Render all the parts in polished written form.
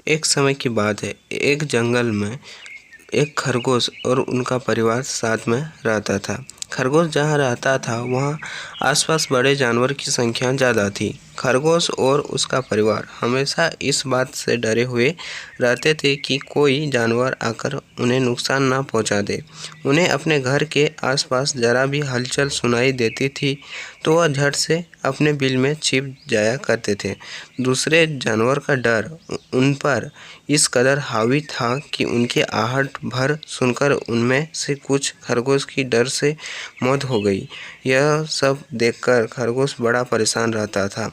एक समय की बात है, एक जंगल में एक खरगोश और उनका परिवार साथ में रहता था। खरगोश जहाँ रहता था वहाँ आसपास बड़े जानवर की संख्या ज़्यादा थी। खरगोश और उसका परिवार हमेशा इस बात से डरे हुए रहते थे कि कोई जानवर आकर उन्हें नुकसान ना पहुँचा दे। उन्हें अपने घर के आसपास जरा भी हलचल सुनाई देती थी तो वह झट से अपने बिल में छिप जाया करते थे। दूसरे जानवर का डर उन पर इस कदर हावी था कि उनकी आहट भर सुनकर उनमें से कुछ खरगोश की डर से मौत हो गई। यह सब देखकर खरगोश बड़ा परेशान रहता था।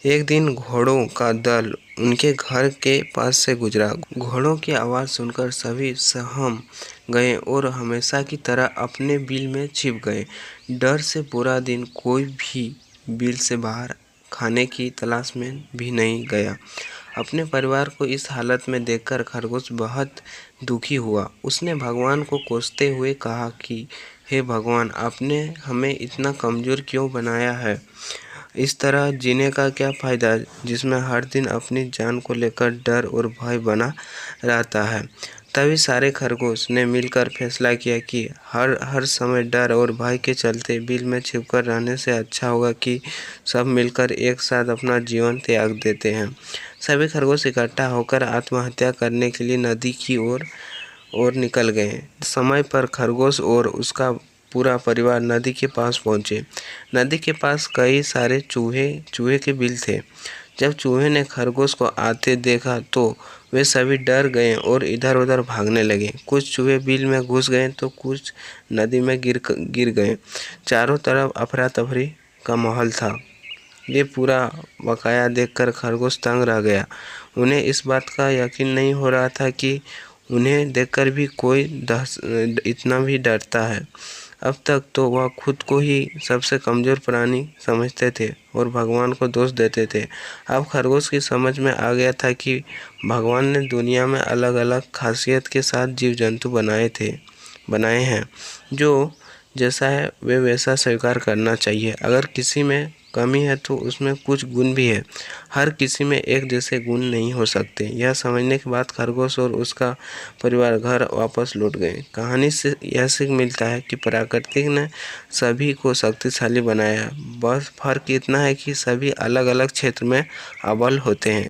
एक दिन घोड़ों का दल उनके घर के पास से गुजरा। घोड़ों की आवाज़ सुनकर सभी सहम गए और हमेशा की तरह अपने बिल में छिप गए। डर से पूरा दिन कोई भी बिल से बाहर खाने की तलाश में भी नहीं गया। अपने परिवार को इस हालत में देखकर खरगोश बहुत दुखी हुआ। उसने भगवान को कोसते हुए कहा कि हे भगवान, आपने हमें इतना कमज़ोर क्यों बनाया है? इस तरह जीने का क्या फ़ायदा जिसमें हर दिन अपनी जान को लेकर डर और भय बना रहता है। तभी सारे खरगोश ने मिलकर फैसला किया कि हर समय डर और भय के चलते बिल में छिपकर रहने से अच्छा होगा कि सब मिलकर एक साथ अपना जीवन त्याग देते हैं। सभी खरगोश इकट्ठा होकर आत्महत्या करने के लिए नदी की ओर निकल गए। समय पर खरगोश और उसका पूरा परिवार नदी के पास पहुँचे। नदी के पास कई सारे चूहे के बिल थे। जब चूहे ने खरगोश को आते देखा तो वे सभी डर गए और इधर-उधर भागने लगे। कुछ चूहे बिल में घुस गए तो कुछ नदी में गिर गए। चारों तरफ अफरा-तफरी का माहौल था। ये पूरा वाक़या देखकर खरगोश तंग रह गया। उन्हें इस बात का यकीन नहीं हो रहा था कि उन्हें देखकर भी कोई इतना भी डरता है। अब तक तो वह खुद को ही सबसे कमज़ोर प्राणी समझते थे और भगवान को दोष देते थे। अब खरगोश की समझ में आ गया था कि भगवान ने दुनिया में अलग-अलग खासियत के साथ जीव-जंतु बनाए हैं। जो जैसा है वे वैसा स्वीकार करना चाहिए। अगर किसी में कमी है तो उसमें कुछ गुण भी है। हर किसी में एक जैसे गुण नहीं हो सकते। यह समझने के बाद खरगोश और उसका परिवार घर वापस लौट गए। कहानी से यह सीख मिलता है कि प्रकृति ने सभी को शक्तिशाली बनाया है। बस फ़र्क इतना है कि सभी अलग-अलग क्षेत्र में अव्वल होते हैं।